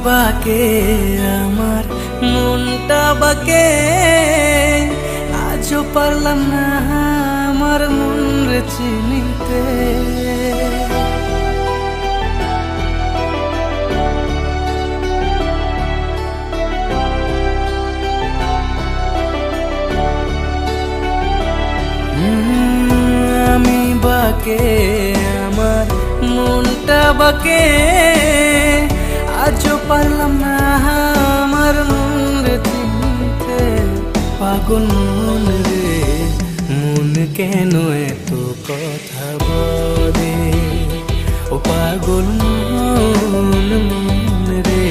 বাকে আমার মনটা বাকে, আজও পারলাম না আমার মন রে চিনিতে। আমি বাকে আমার মনটা বাকে, আজও পারলাম না আমার মন রে চিনতে। পাগল মন রে মন কেন এত কথা বলে, ও পাগল মন মন রে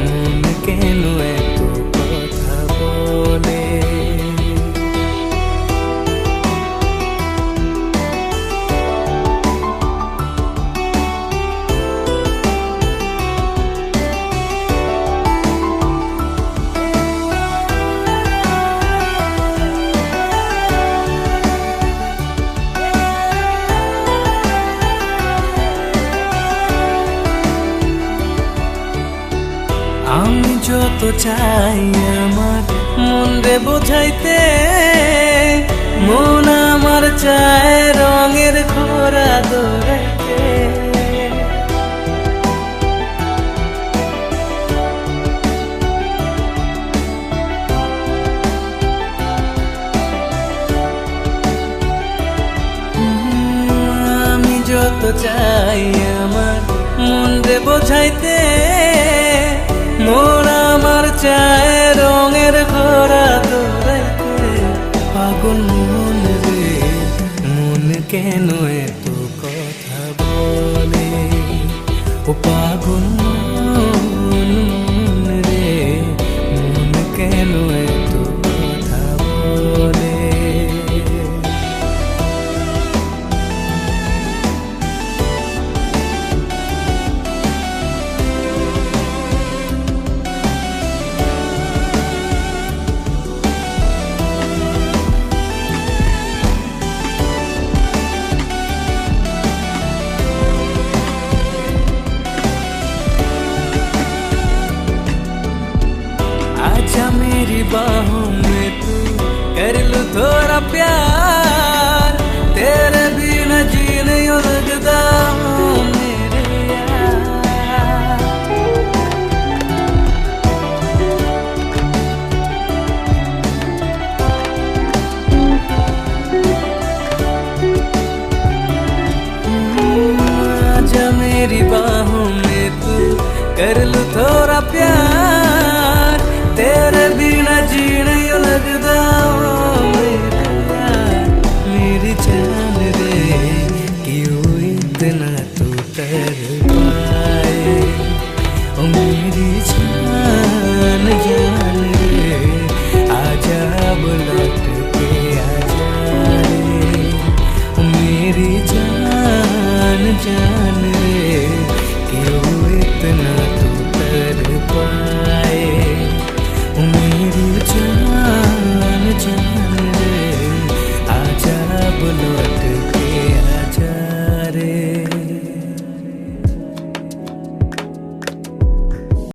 মন কেন এত কথা বলে। আমি যত চাই আমার মন রে বোঝাইতে, মন আমার চায় রঙের ঘোড়া দৌড়াইতে। আমি যত চাই আমার মন রে বোঝাইতে, মন আমার চায় রঙের ঘোড়া দৌড়াইতে। পাগল মন রে মন কেন এত কথা বলে, ও পাগল মন রে মন কেন এত কথা বলে। मेरी बाहों में तू कर लूं थोड़ा प्यार, तेरे बिना जी नहीं लगता मेरे यार। आजा मेरी बाहों में तू कर लूं थोड़ा प्यार, तेरे बिना जी नहीं लगता मेरा यार। मेरी जान रे क्यों इतना तू कर पाए, ओ मेरी जान जान रे आजा लौट के आजा रे, ओ मेरी जान जान।